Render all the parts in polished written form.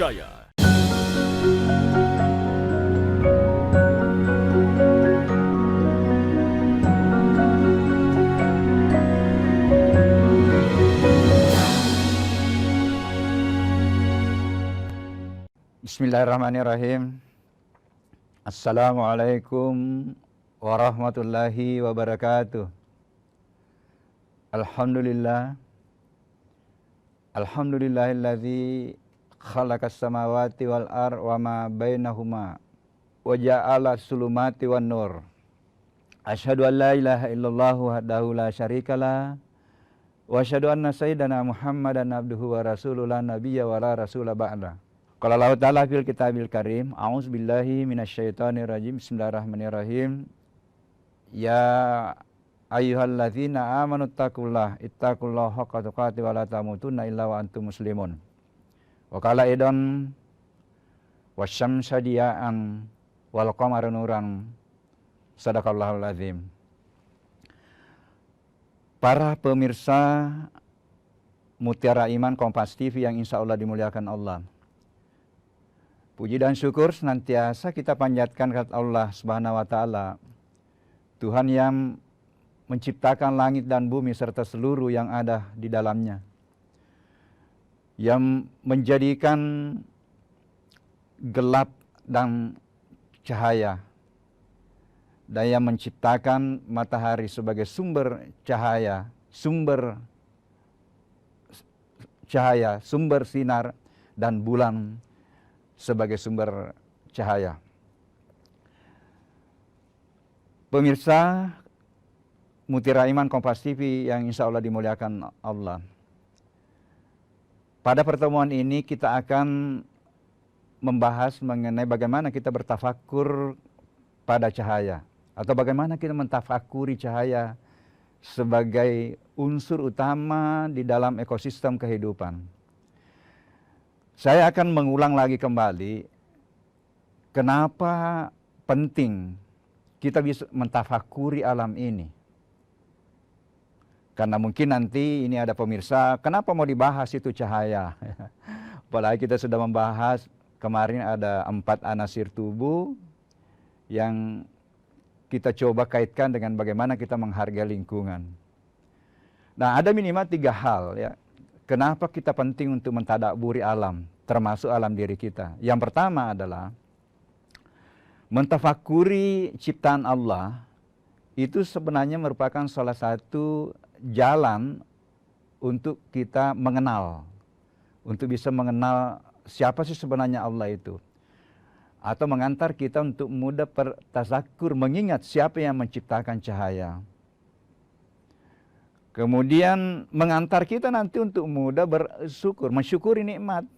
terpercaya. Bismillahirrahmanirrahim. Assalamualaikum warahmatullahi wabarakatuh. Alhamdulillahilladzi khalaqas samawati wal ar wa ma bainahuma wa ja'ala sulumati wan nur. Asyhadu an la ilaha illallah wahdahu la syarikalah wa asyhadu anna sayyidana Muhammadan abduhu wa rasuluhu la nabiyya wa la rasula ba'da. Qala Allah Ta'ala fil kitabil karim, a'udzubillahi minasyaitonir rajim. Bismillahirrahmanirrahim. Ya ayyuhalladzina amanu ittaqullaha haqqa tuqatih wa la tamutunna illa wa antum muslimun. Wa qala aidan wasyamsa diya'an wal qamara nuran. Shadaqallahul azim. Para pemirsa Mutiara Iman Kompas TV yang insya Allah dimuliakan Allah, puji dan syukur senantiasa kita panjatkan kepada Allah Subhanahu wa Ta'ala, Tuhan yang menciptakan langit dan bumi serta seluruh yang ada di dalamnya, yang menjadikan gelap dan cahaya, dan yang menciptakan matahari sebagai sumber cahaya, sumber sinar, dan bulan sebagai sumber cahaya. Pemirsa Mutiara Iman Kompas TV yang insya Allah dimuliakan Allah, pada pertemuan ini kita akan membahas mengenai bagaimana kita bertafakur pada cahaya, atau bagaimana kita mentafakuri cahaya sebagai unsur utama di dalam ekosistem kehidupan. Saya akan mengulang lagi kembali kenapa penting kita bisa mentafakuri alam ini. Karena mungkin nanti ini ada pemirsa, kenapa mau dibahas itu cahaya? Apalagi kita sudah membahas kemarin ada 4 anasir tubuh yang kita coba kaitkan dengan bagaimana kita menghargai lingkungan. Nah, ada minimal 3 hal ya. Kenapa kita penting untuk mentadaburi alam, termasuk alam diri kita. Yang pertama adalah mentafakuri ciptaan Allah, itu sebenarnya merupakan salah satu jalan untuk kita mengenal, untuk bisa mengenal siapa sih sebenarnya Allah itu. Atau mengantar kita untuk mudah bertazakur, mengingat siapa yang menciptakan cahaya. Kemudian mengantar kita nanti untuk mudah bersyukur, mensyukuri nikmat.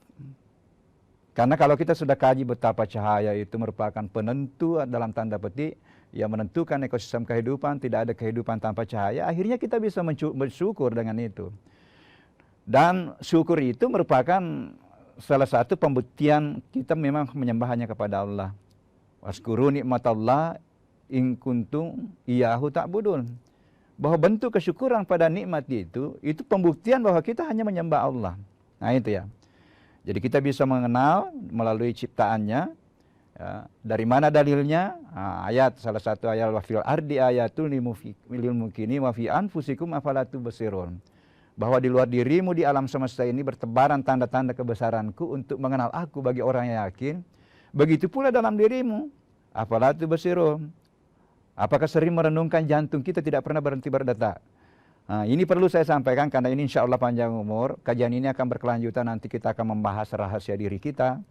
Karena kalau kita sudah kaji betapa cahaya itu merupakan penentu dalam tanda petik yang menentukan ekosistem kehidupan, tidak ada kehidupan tanpa cahaya, akhirnya kita bisa bersyukur dengan itu. Dan syukur itu merupakan salah satu pembuktian kita memang menyembah hanya kepada Allah. Waskuru nikmatallah in kuntum iyyahu ta'budun. Bahwa bentuk kesyukuran pada nikmat itu pembuktian bahwa kita hanya menyembah Allah. Nah itu ya. Jadi kita bisa mengenal melalui ciptaannya. Ya, dari mana dalilnya? Nah, ayat, salah satu ayat, wa fil ardi ayatul lil mukminin wa fi anfusikum afala tubsirun. Bahwa di luar dirimu di alam semesta ini bertebaran tanda-tanda kebesaranku untuk mengenal aku bagi orang yang yakin. Begitu pula dalam dirimu. Afala tubsirun. Apakah sering merenungkan jantung kita tidak pernah berhenti berdetak? Nah, ini perlu saya sampaikan karena ini insya Allah panjang umur. Kajian ini akan berkelanjutan, nanti kita akan membahas rahasia diri kita.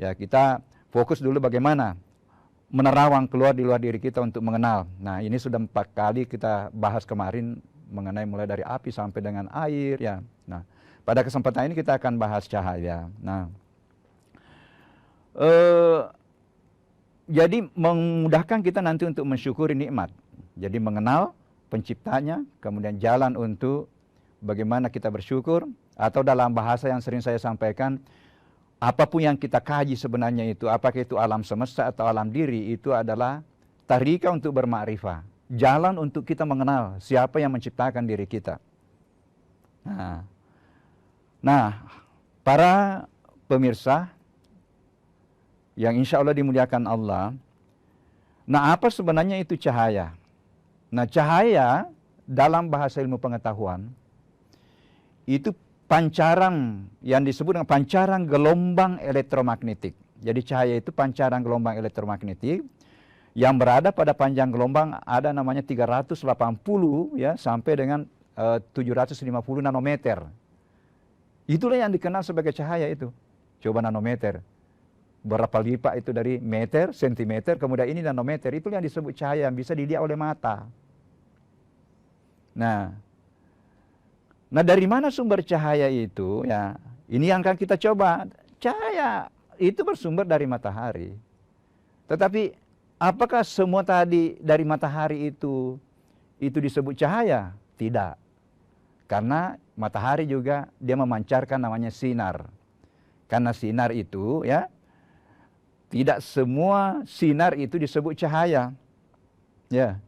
Ya, kita fokus dulu bagaimana menerawang keluar di luar diri kita untuk mengenal. Nah, ini sudah 4 kali kita bahas kemarin mengenai mulai dari api sampai dengan air. Ya. Nah, pada kesempatan ini kita akan bahas cahaya. Nah, jadi memudahkan kita nanti untuk mensyukuri nikmat. Jadi mengenal penciptanya, kemudian jalan untuk bagaimana kita bersyukur. Atau dalam bahasa yang sering saya sampaikan, apapun yang kita kaji sebenarnya itu, apakah itu alam semesta atau alam diri, itu adalah tarika untuk bermakrifah. Jalan untuk kita mengenal siapa yang menciptakan diri kita. Nah, para pemirsa yang insya Allah dimuliakan Allah. Nah, apa sebenarnya itu cahaya? Nah, cahaya dalam bahasa ilmu pengetahuan itu pancaran yang disebut dengan pancaran gelombang elektromagnetik. Jadi cahaya itu pancaran gelombang elektromagnetik yang berada pada panjang gelombang ada namanya 380 ya sampai dengan 750 nanometer. Itulah yang dikenal sebagai cahaya itu. Coba nanometer. Berapa lipat itu dari meter, sentimeter, kemudian ini nanometer. Itu yang disebut cahaya yang bisa dilihat oleh mata. Nah, dari mana sumber cahaya itu? Ya, ini yang akan kita coba. Cahaya itu bersumber dari matahari. Tetapi apakah semua tadi dari matahari itu disebut cahaya? Tidak. Karena matahari juga dia memancarkan namanya sinar. Karena sinar itu ya, tidak semua sinar itu disebut cahaya. Ya.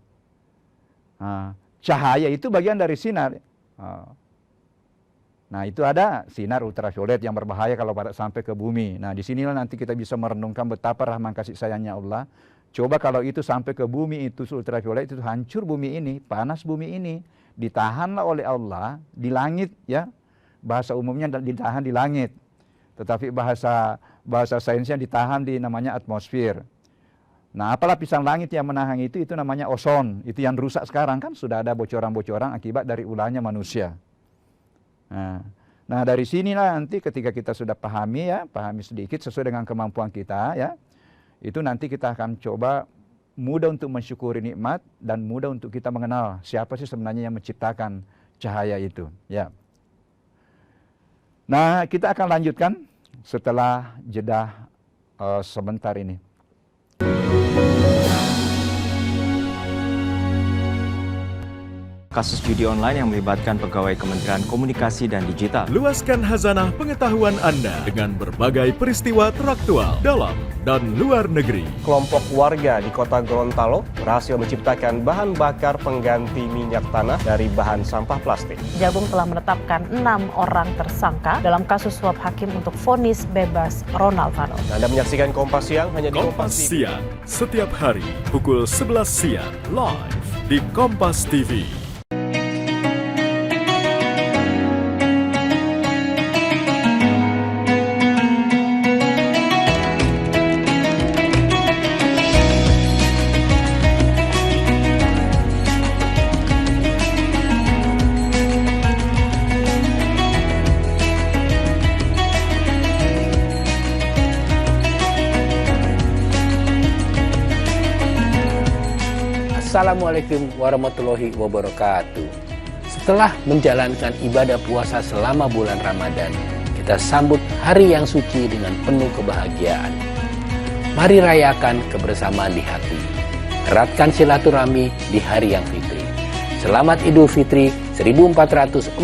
Cahaya itu bagian dari sinar. Nah, itu ada sinar ultraviolet yang berbahaya kalau sampai ke bumi. Nah, disinilah nanti kita bisa merenungkan betapa rahman kasih sayangnya Allah. Coba kalau itu sampai ke bumi, itu ultraviolet itu hancur bumi ini, panas bumi ini. Ditahanlah oleh Allah di langit ya. Bahasa umumnya ditahan di langit. Tetapi bahasa sainsnya ditahan di namanya atmosfer. Nah, apa lapisan langit yang menahan itu namanya ozon. Itu yang rusak sekarang kan sudah ada bocoran-bocoran akibat dari ulahnya manusia. Nah, dari sinilah nanti ketika kita sudah pahami sedikit sesuai dengan kemampuan kita ya, itu nanti kita akan coba mudah untuk mensyukuri nikmat dan mudah untuk kita mengenal siapa sih sebenarnya yang menciptakan cahaya itu ya. Nah, kita akan lanjutkan setelah jeda sebentar ini. Kasus judi online yang melibatkan pegawai Kementerian Komunikasi dan Digital. Luaskan khazanah pengetahuan Anda dengan berbagai peristiwa teraktual dalam dan luar negeri. Kelompok warga di kota Gorontalo berhasil menciptakan bahan bakar pengganti minyak tanah dari bahan sampah plastik. Jagung telah menetapkan 6 orang tersangka dalam kasus suap hakim untuk vonis bebas Ronald Vano. Anda menyaksikan Kompas Siang hanya di Kompas Siang setiap hari pukul 11 siang live di Kompas TV. Assalamualaikum warahmatullahi wabarakatuh. Setelah menjalankan ibadah puasa selama bulan Ramadan, kita sambut hari yang suci dengan penuh kebahagiaan. Mari rayakan kebersamaan di hati. Eratkan silaturahmi di hari yang fitri. Selamat Idul Fitri 1445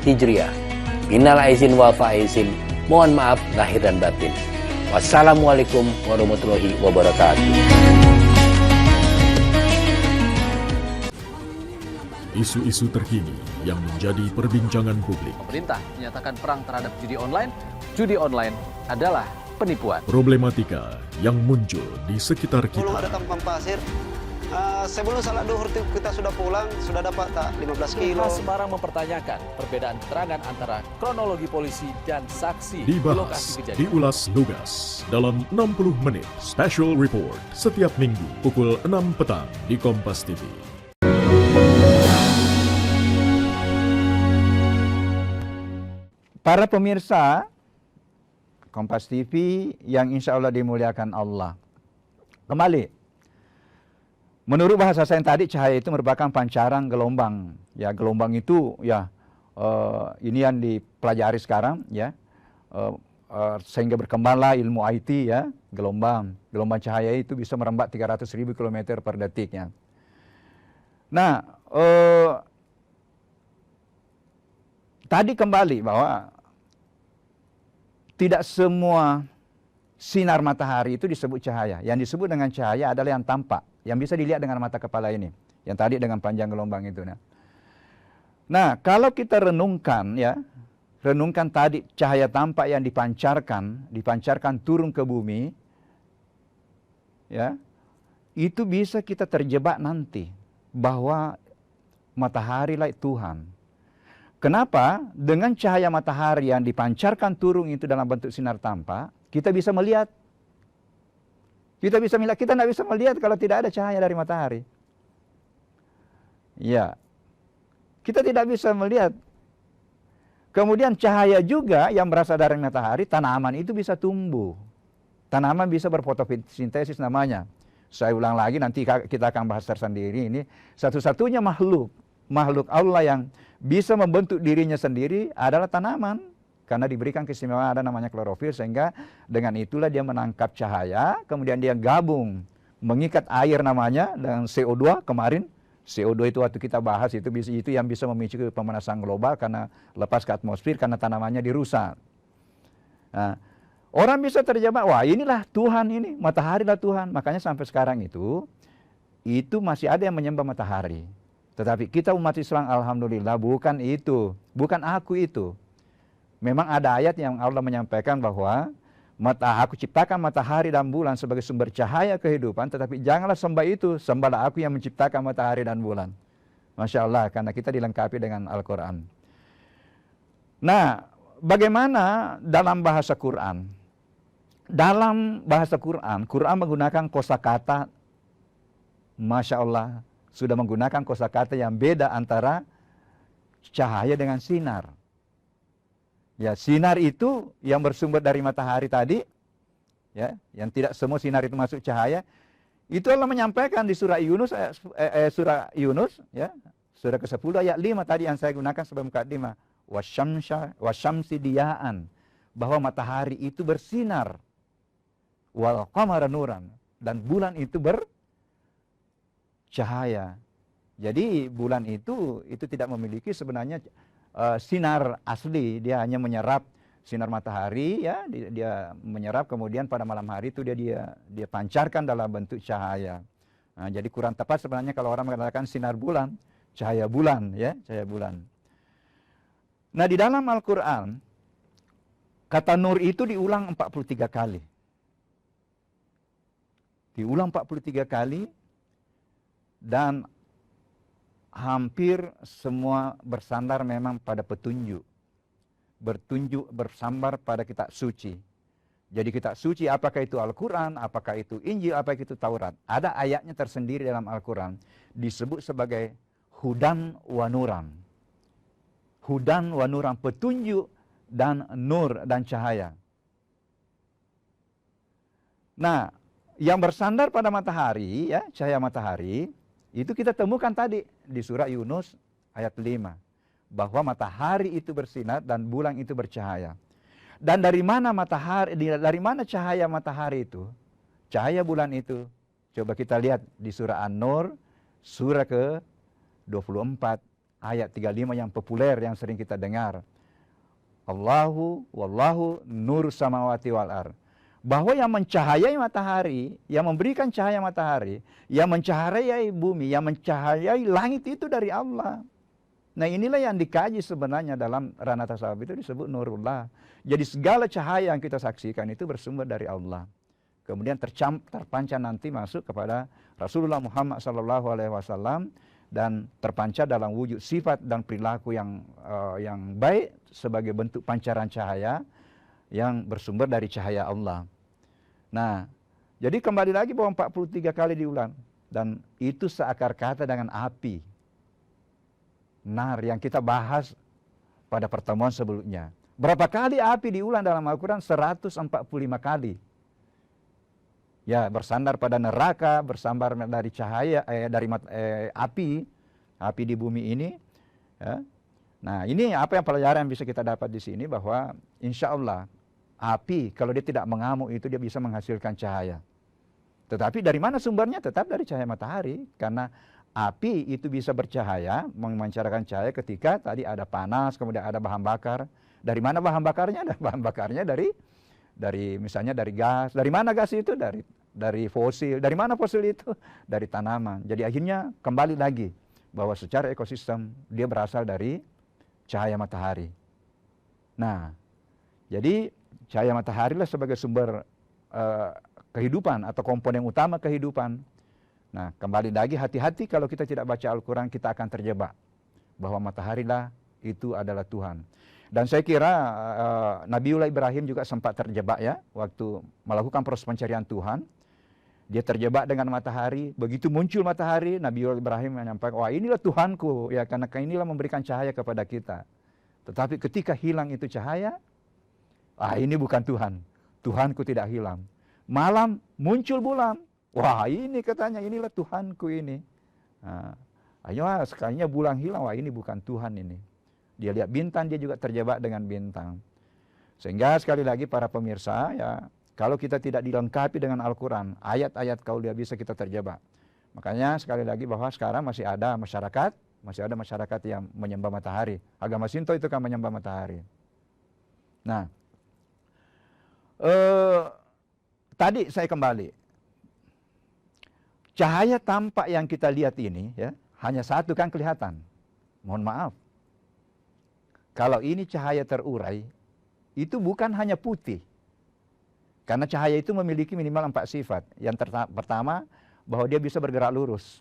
Hijriah. Minal aizin wal faizin. Mohon maaf lahir dan batin. Wassalamualaikum warahmatullahi wabarakatuh. Isu-isu terkini yang menjadi perbincangan publik. Pemerintah menyatakan perang terhadap judi online. Judi online adalah penipuan. Problematika yang muncul di sekitar Belum kita. ada tampang pasir. Sebelum salat duhur kita sudah pulang, sudah dapat tak 15 kilo. Semarang mempertanyakan perbedaan keterangan antara kronologi polisi dan saksi di lokasi Dibahas, kejadian. diulas lugas dalam 60 menit special report setiap minggu pukul 6 petang di Kompas TV. Para pemirsa Kompas TV yang insya Allah dimuliakan Allah. Kembali, menurut bahasa saya tadi, cahaya itu merupakan pancaran gelombang. Ya, gelombang itu ya ini yang dipelajari sekarang ya, sehingga berkembanglah ilmu IT ya, gelombang cahaya itu bisa merembak 300.000 km per detiknya. Nah, tadi kembali bahwa tidak semua sinar matahari itu disebut cahaya. Yang disebut dengan cahaya adalah yang tampak, yang bisa dilihat dengan mata kepala ini. Yang tadi dengan panjang gelombang itu. Nah, kalau kita renungkan ya, renungkan tadi cahaya tampak yang dipancarkan turun ke bumi, ya, itu bisa kita terjebak nanti bahwa matahari lah Tuhan. Kenapa? Dengan cahaya matahari yang dipancarkan turun itu dalam bentuk sinar tampak, kita bisa melihat. Kita tidak bisa melihat kalau tidak ada cahaya dari matahari. Ya, kita tidak bisa melihat. Kemudian cahaya juga yang berasal dari matahari, tanaman itu bisa tumbuh. Tanaman bisa berfotosintesis namanya. Saya ulang lagi, nanti kita akan bahas tersendiri ini. Satu-satunya makhluk Allah yang bisa membentuk dirinya sendiri adalah tanaman. Karena diberikan keistimewaan ada namanya klorofil, sehingga dengan itulah dia menangkap cahaya, kemudian dia gabung, mengikat air namanya, dengan CO2 kemarin. CO2 itu waktu kita bahas itu yang bisa memicu pemanasan global karena lepas ke atmosfer karena tanamannya dirusak. Nah, orang bisa terjebak, wah inilah Tuhan ini, matahari lah Tuhan. Makanya sampai sekarang itu masih ada yang menyembah matahari. Tetapi kita umat Islam alhamdulillah bukan itu, bukan aku itu. Memang ada ayat yang Allah menyampaikan bahwa aku ciptakan matahari dan bulan sebagai sumber cahaya kehidupan, tetapi janganlah sembah itu, sembahlah aku yang menciptakan matahari dan bulan. Masya Allah, karena kita dilengkapi dengan Al-Quran. Nah, bagaimana dalam bahasa Quran? Dalam bahasa Quran, Quran menggunakan kosakata, Masya Allah, sudah menggunakan kosakata yang beda antara cahaya dengan sinar. Ya, sinar itu yang bersumber dari matahari tadi, ya, yang tidak semua sinar itu masuk cahaya. Itu Allah menyampaikan di surah Yunus, ya, surah ke-10 ayat 5 tadi yang saya gunakan sebagai mukadimah. Wasyamsi diyaan, bahwa matahari itu bersinar. Wal qamara nuran, dan bulan itu bercahaya. Jadi bulan itu tidak memiliki sebenarnya sinar asli, dia hanya menyerap sinar matahari, ya, dia menyerap, kemudian pada malam hari itu dia pancarkan dalam bentuk cahaya. Nah, jadi kurang tepat sebenarnya kalau orang mengatakan sinar bulan, cahaya bulan, ya, cahaya bulan. Nah, di dalam Al-Quran kata nur itu diulang 43 kali. Diulang 43 kali dan hampir semua bersandar memang pada petunjuk. Bersambar pada kitab suci. Jadi kitab suci apakah itu Al-Quran, apakah itu Injil, apakah itu Taurat. Ada ayatnya tersendiri dalam Al-Quran disebut sebagai hudan wa nuran. Hudan wa nuran, petunjuk dan nur dan cahaya. Nah, yang bersandar pada matahari, ya, cahaya matahari, itu kita temukan tadi di surah Yunus ayat 5. Bahwa matahari itu bersinar dan bulan itu bercahaya. Dan dari mana cahaya matahari itu? Cahaya bulan itu. Coba kita lihat di surah An-Nur, surah ke-24, ayat 35 yang populer, yang sering kita dengar. Wallahu nur samawati wal ar. Bahwa yang mencahayai matahari, yang memberikan cahaya matahari, yang mencahayai bumi, yang mencahayai langit itu dari Allah. Nah, inilah yang dikaji sebenarnya dalam ranah tasawuf itu disebut nurullah. Jadi segala cahaya yang kita saksikan itu bersumber dari Allah. Kemudian terpancar nanti masuk kepada Rasulullah Muhammad SAW dan terpancar dalam wujud sifat dan perilaku yang baik sebagai bentuk pancaran cahaya yang bersumber dari cahaya Allah. Nah, jadi kembali lagi bahwa 43 kali diulang. Dan itu seakar kata dengan api. Nar yang kita bahas pada pertemuan sebelumnya. Berapa kali api diulang dalam Al-Quran? 145 kali. Ya, bersandar pada neraka, bersandar dari cahaya, api di bumi ini. Ya. Nah, ini apa yang pelajaran yang bisa kita dapat di sini, bahwa insya Allah api kalau dia tidak mengamuk itu dia bisa menghasilkan cahaya. Tetapi dari mana sumbernya? Tetap dari cahaya matahari. Karena api itu bisa bercahaya, memancarkan cahaya ketika tadi ada panas, kemudian ada bahan bakar. Dari mana bahan bakarnya? Ada bahan bakarnya dari misalnya dari gas. Dari mana gas itu? Dari fosil. Dari mana fosil itu? Dari tanaman. Jadi akhirnya kembali lagi bahwa secara ekosistem dia berasal dari cahaya matahari. Nah, jadi cahaya matahari lah sebagai sumber kehidupan atau komponen utama kehidupan. Nah, kembali lagi hati-hati kalau kita tidak baca Al-Quran, kita akan terjebak bahwa mataharilah itu adalah Tuhan. Dan saya kira Nabiullah Ibrahim juga sempat terjebak ya, waktu melakukan proses pencarian Tuhan. Dia terjebak dengan matahari, begitu muncul matahari, Nabiullah Ibrahim menyampaikan, wah inilah Tuhanku, ya karena inilah memberikan cahaya kepada kita. Tetapi ketika hilang itu cahaya, ini bukan Tuhan, Tuhanku tidak hilang. Malam muncul bulan, wah ini katanya, inilah Tuhanku ini. Nah, ayo sekalinya bulan hilang, wah ini bukan Tuhan ini. Dia lihat bintang, dia juga terjebak dengan bintang. Sehingga sekali lagi para pemirsa, ya kalau kita tidak dilengkapi dengan Al-Quran, ayat-ayat kauliah bisa kita terjebak. Makanya sekali lagi bahwa sekarang masih ada masyarakat yang menyembah matahari. Agama Shinto itu kan menyembah matahari. Nah, tadi saya kembali. Cahaya tampak yang kita lihat ini, ya hanya satu kan kelihatan. Mohon maaf. Kalau ini cahaya terurai, itu bukan hanya putih. Karena cahaya itu memiliki minimal 4 sifat. Yang pertama, bahwa dia bisa bergerak lurus.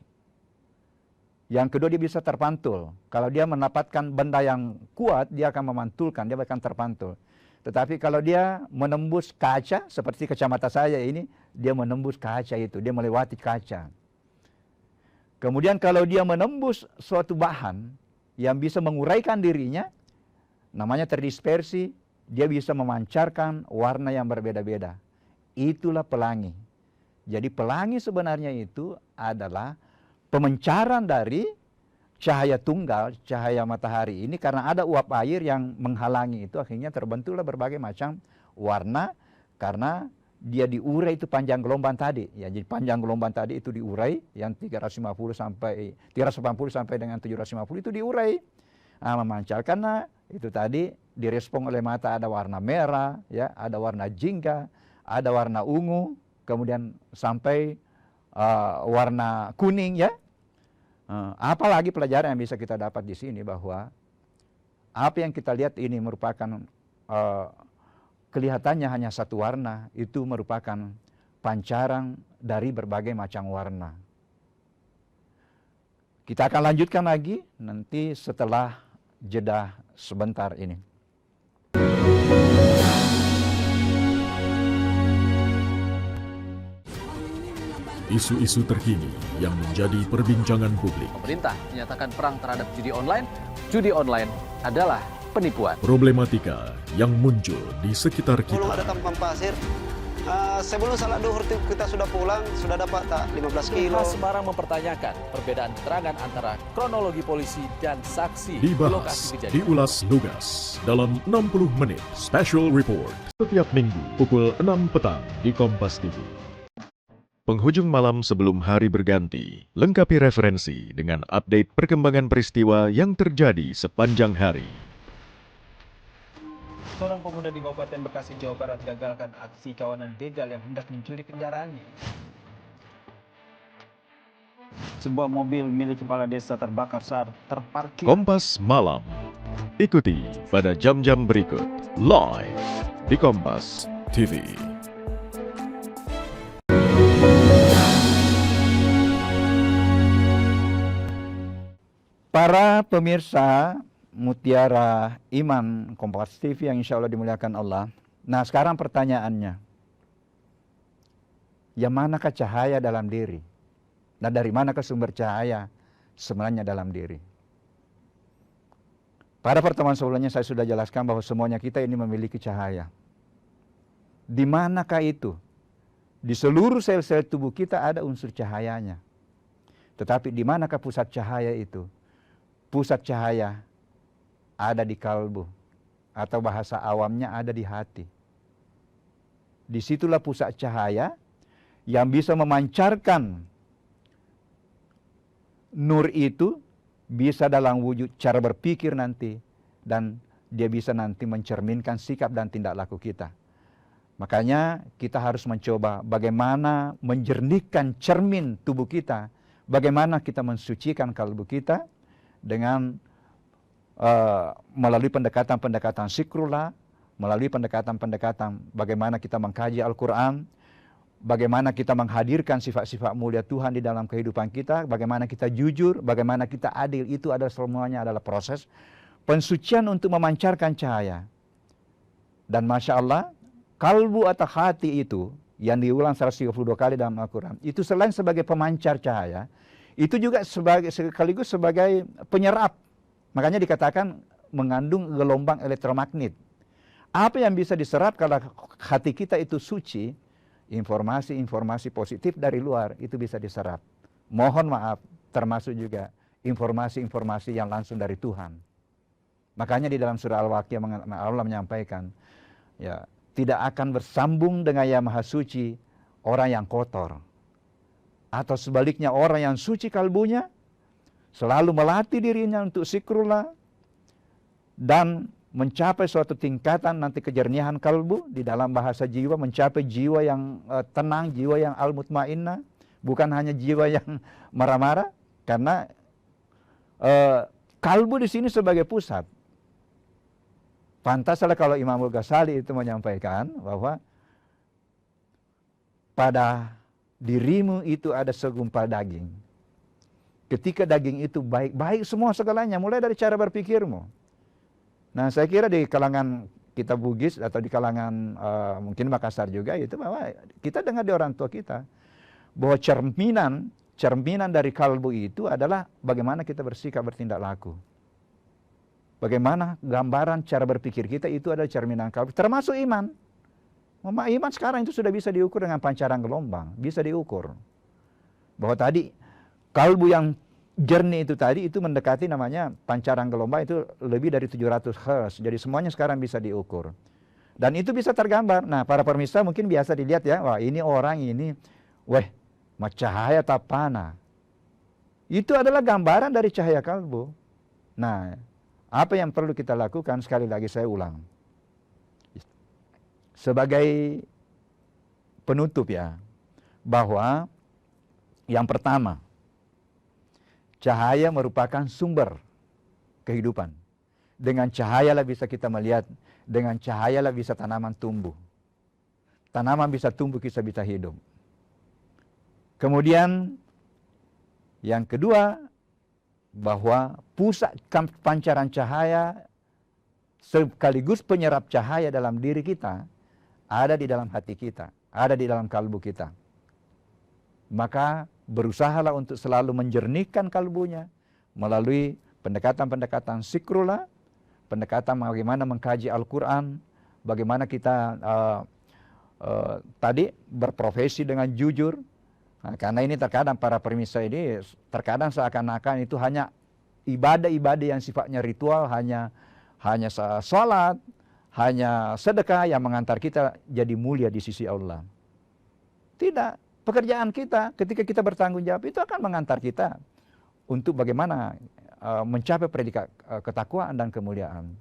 Yang kedua, dia bisa terpantul. Kalau dia mendapatkan benda yang kuat, dia akan memantulkan, dia akan terpantul. Tetapi kalau dia menembus kaca, seperti kacamata saya ini, dia menembus kaca itu, dia melewati kaca. Kemudian kalau dia menembus suatu bahan yang bisa menguraikan dirinya, namanya terdispersi, dia bisa memancarkan warna yang berbeda-beda. Itulah pelangi. Jadi pelangi sebenarnya itu adalah pemencaran dari cahaya tunggal, cahaya matahari ini, karena ada uap air yang menghalangi itu, akhirnya terbentuklah berbagai macam warna karena dia diurai itu panjang gelombang tadi. Ya, jadi panjang gelombang tadi itu diurai yang 380 sampai dengan 750 itu diurai. Memancar karena itu tadi direspon oleh mata, ada warna merah, ya, ada warna jingga, ada warna ungu, kemudian sampai warna kuning, ya. Apalagi pelajaran yang bisa kita dapat di sini bahwa apa yang kita lihat ini merupakan kelihatannya hanya satu warna, itu merupakan pancaran dari berbagai macam warna. Kita akan lanjutkan lagi nanti setelah jeda sebentar ini. Isu-isu terkini yang menjadi perbincangan publik. Pemerintah menyatakan perang terhadap judi online. Judi online adalah penipuan. Problematika yang muncul di sekitar Belum ada kita. tampang pasir. Sebelum salat duhur kita sudah pulang, sudah dapat tak 15 kilo. Polres Semarang mempertanyakan perbedaan keterangan antara kronologi polisi dan saksi di Dibahas, lokasi kejadian. diulas lugas dalam 60 menit Special Report. Setiap minggu pukul 6 petang di Kompas TV. Penghujung malam sebelum hari berganti, lengkapi referensi dengan update perkembangan peristiwa yang terjadi sepanjang hari. Seorang pemuda di Kabupaten Bekasi, Jawa Barat gagalkan aksi kawanan begal yang hendak mencuri kendaraannya. Sebuah mobil milik kepala desa terbakar saat terparkir. Kompas Malam. Ikuti pada jam-jam berikut, live di Kompas TV. Para pemirsa Mutiara Iman Kompas TV yang insya Allah dimuliakan Allah. Nah sekarang pertanyaannya, yang manakah cahaya dalam diri? Nah dari manakah sumber cahaya sebenarnya dalam diri? Pada pertemuan sebelumnya saya sudah jelaskan bahwa semuanya kita ini memiliki cahaya. Di manakah itu? Di seluruh sel-sel tubuh kita ada unsur cahayanya. Tetapi di manakah pusat cahaya itu? Pusat cahaya ada di kalbu, atau bahasa awamnya ada di hati. Disitulah pusat cahaya yang bisa memancarkan nur itu, bisa dalam wujud cara berpikir nanti, dan dia bisa nanti mencerminkan sikap dan tindak laku kita. Makanya kita harus mencoba bagaimana menjernihkan cermin tubuh kita, bagaimana kita mensucikan kalbu kita dengan melalui pendekatan sikrullah, melalui pendekatan bagaimana kita mengkaji Al-Quran, bagaimana kita menghadirkan sifat-sifat mulia Tuhan di dalam kehidupan kita, bagaimana kita jujur, bagaimana kita adil, itu adalah semuanya adalah proses pensucian untuk memancarkan cahaya. Dan Masya Allah, kalbu atau hati itu, yang diulang 132 kali dalam Al-Quran, itu selain sebagai pemancar cahaya, itu juga sekaligus sebagai penyerap. Makanya dikatakan mengandung gelombang elektromagnet. Apa yang bisa diserap kalau hati kita itu suci? Informasi-informasi positif dari luar itu bisa diserap. Mohon maaf, termasuk juga informasi-informasi yang langsung dari Tuhan. Makanya di dalam surah Al-Waqiah Allah menyampaikan, ya, tidak akan bersambung dengan yang maha suci orang yang kotor. Atau sebaliknya orang yang suci kalbunya selalu melatih dirinya untuk zikrullah dan mencapai suatu tingkatan nanti kejernihan kalbu di dalam bahasa jiwa, mencapai jiwa yang tenang, jiwa yang al-mutmainnah, bukan hanya jiwa yang marah-marah, karena kalbu di sini sebagai pusat. Pantaslah kalau Imam Al-Ghazali itu menyampaikan bahwa pada dirimu itu ada segumpal daging. Ketika daging itu baik, baik semua segalanya, mulai dari cara berpikirmu. Nah, saya kira di kalangan kita Bugis atau di kalangan mungkin Makassar juga itu, bahwa kita dengar di orang tua kita bahwa cerminan dari kalbu itu adalah bagaimana kita bersikap, bertindak laku. Bagaimana gambaran cara berpikir kita itu adalah cerminan kalbu, termasuk iman. Iman sekarang itu sudah bisa diukur dengan pancaran gelombang, bisa diukur. Bahwa tadi kalbu yang jernih itu tadi itu mendekati namanya pancaran gelombang itu lebih dari 700 Hz. Jadi semuanya sekarang bisa diukur. Dan itu bisa tergambar. Nah, para pemirsa mungkin biasa dilihat ya, wah ini orang ini, cahaya tapana. Itu adalah gambaran dari cahaya kalbu. Nah, apa yang perlu kita lakukan, sekali lagi saya ulang. Sebagai penutup ya, bahwa yang pertama, cahaya merupakan sumber kehidupan. Dengan cahayalah bisa kita melihat, dengan cahayalah bisa tanaman tumbuh. Tanaman bisa tumbuh, kita bisa hidup. Kemudian yang kedua, bahwa pusat pancaran cahaya sekaligus penyerap cahaya dalam diri kita ada di dalam hati kita, ada di dalam kalbu kita. Maka berusahalah untuk selalu menjernihkan kalbunya melalui pendekatan-pendekatan zikrullah, pendekatan bagaimana mengkaji Al-Quran, bagaimana kita tadi berprofesi dengan jujur. Nah, karena ini terkadang para pemirsa ini terkadang seakan-akan itu hanya ibadah-ibadah yang sifatnya ritual, hanya sholat, hanya sedekah yang mengantar kita jadi mulia di sisi Allah. Tidak. Pekerjaan kita ketika kita bertanggung jawab itu akan mengantar kita untuk bagaimana mencapai predikat ketakwaan dan kemuliaan.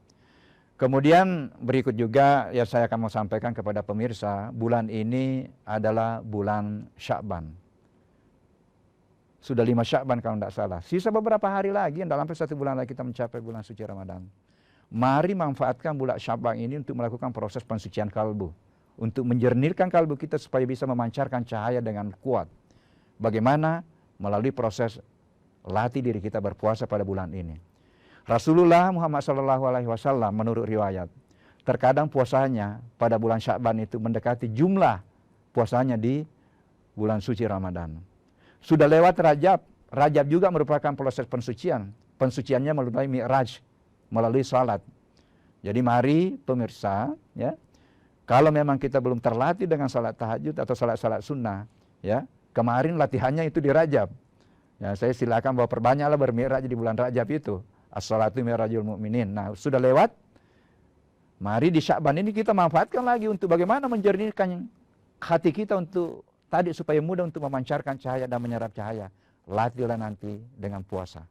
Kemudian berikut juga yang saya akan mau sampaikan kepada pemirsa, bulan ini adalah bulan Sya'ban. Sudah 5 Sya'ban kalau tidak salah. Sisa beberapa hari lagi, dalam 1 bulan lagi kita mencapai bulan suci Ramadan. Mari manfaatkan bulan Sya'ban ini untuk melakukan proses pensucian kalbu. Untuk menjernihkan kalbu kita supaya bisa memancarkan cahaya dengan kuat. Bagaimana? Melalui proses latih diri kita berpuasa pada bulan ini. Rasulullah Muhammad SAW menurut riwayat, terkadang puasanya pada bulan Sya'ban itu mendekati jumlah puasanya di bulan suci Ramadan. Sudah lewat Rajab. Rajab juga merupakan proses pensucian. Pensuciannya melalui Mi'raj, melalui salat. Jadi mari pemirsa, ya, kalau memang kita belum terlatih dengan salat tahajud atau salat-salat sunnah, ya, kemarin latihannya itu di Rajab. Ya, saya silakan bahwa perbanyaklah bermi'raj di bulan Rajab itu. As-salatu mi'rajul mu'minin. Nah, sudah lewat. Mari di Sya'ban ini kita manfaatkan lagi untuk bagaimana menjernihkan hati kita untuk tadi supaya mudah untuk memancarkan cahaya dan menyerap cahaya. Latihlah nanti dengan puasa.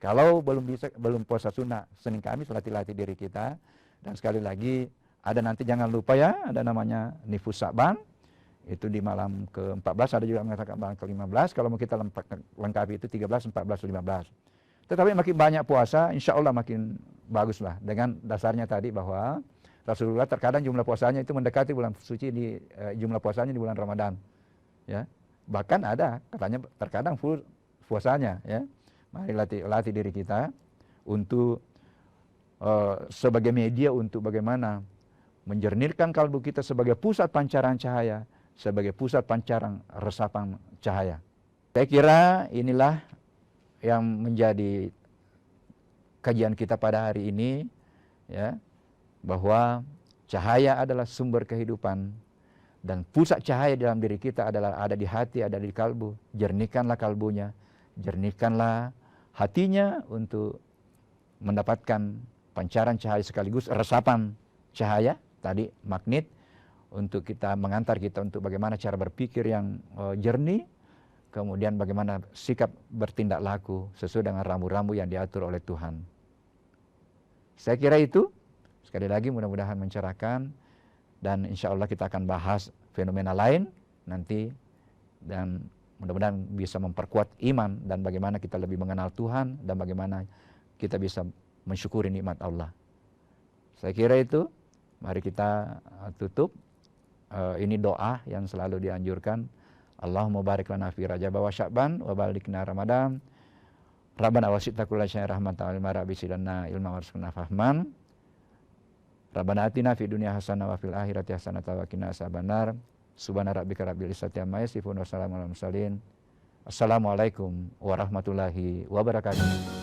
Kalau belum puasa sunnah, Senin Kamis latih diri kita. Dan sekali lagi, ada nanti jangan lupa ya, ada namanya Nifus Sya'ban. Itu di malam ke-14, ada juga mengatakan malam ke-15. Kalau mau kita lengkapi itu 13, 14, 15. Tetapi makin banyak puasa, insya Allah makin baguslah. Dengan dasarnya tadi bahwa Rasulullah terkadang jumlah puasanya itu mendekati bulan suci di jumlah puasanya di bulan Ramadan. Ya. Bahkan ada katanya terkadang full puasanya, ya. Mari latih diri kita untuk sebagai media untuk bagaimana menjernihkan kalbu kita sebagai pusat pancaran cahaya, sebagai pusat pancaran resapan cahaya. Saya kira inilah yang menjadi kajian kita pada hari ini, ya, bahwa cahaya adalah sumber kehidupan dan pusat cahaya dalam diri kita adalah ada di hati, ada di kalbu. Jernihkanlah kalbunya, jernihkanlah hatinya untuk mendapatkan pancaran cahaya sekaligus resapan cahaya tadi, magnet, untuk kita mengantar kita untuk bagaimana cara berpikir yang jernih, kemudian bagaimana sikap bertindak laku sesuai dengan rambu-rambu yang diatur oleh Tuhan. Saya kira itu, sekali lagi mudah-mudahan mencerahkan, dan insya Allah kita akan bahas fenomena lain nanti, dan mudah-mudahan bisa memperkuat iman dan bagaimana kita lebih mengenal Tuhan dan bagaimana kita bisa mensyukuri nikmat Allah. Saya kira itu, mari kita tutup. Ini doa yang selalu dianjurkan. Allahumma barik lana fi Rajab wa Sya'ban wa balikna Ramadan. Rabbana wasita kulla syai'in rahmatan wa marabisidana ilma warzuqna fahman. Rabbana atina fid dunya hasanah wa fil akhirati hasanah wa qina azabannar. Subhana rabbika rabbil izzati amma yasifun wa salamun alal mursalin. Assalamualaikum warahmatullahi wabarakatuh.